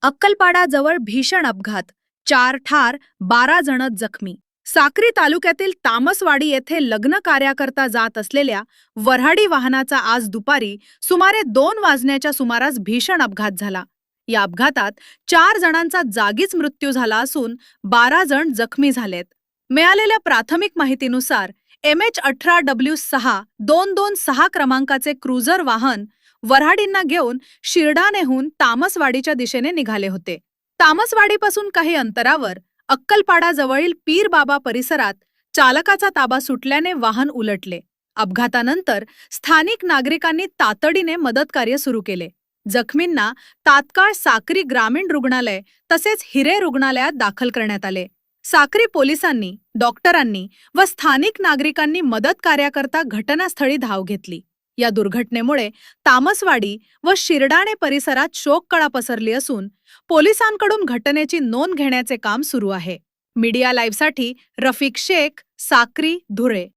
अक्कलपाडाजवळ भीषण अपघात, 4 ठार, 12 जण जखमी. साक्री तालुक्यातील तामसवाडी येथे लग्न कार्याकरता जात असलेल्या वऱ्हाडी वाहनाचा आज दुपारी सुमारे 2 वाजण्याच्या सुमारास भीषण अपघात झाला. या अपघातात 4 जणांचा जागीच मृत्यू झाला असून 12 जण जखमी झालेत. मिळालेल्या प्राथमिक माहितीनुसार MH18W6 क्रमांकाचे क्रुझर वाहन वऱ्हाडींना घेऊन शिरढाणेहून तामसवाडीच्या दिशेने निघाले होते. तामसवाडीपासून काही अंतरावर अक्कलपाडाजवळील पीर बाबा परिसरात चालकाचा ताबा सुटल्याने वाहन उलटले. अपघातानंतर स्थानिक नागरिकांनी तातडीने मदतकार्य सुरू केले. जखमींना तात्काळ साक्री ग्रामीण रुग्णालय तसेच हिरे रुग्णालयात दाखल करण्यात आले. साक्री पोलिसांनी, डॉक्टरांनी व स्थानिक नागरिकांनी मदत कार्याकरता घटनास्थळी धाव घेतली. या दुर्घटनेमुळे तामसवाडी व शिरडाणे परिसरात शोककळा पसरली असून पोलिसांकडून घटनेची नोंद घेण्याचे काम सुरू आहे. मीडिया लाईव्हसाठी रफिक शेख, साक्री, धुळे.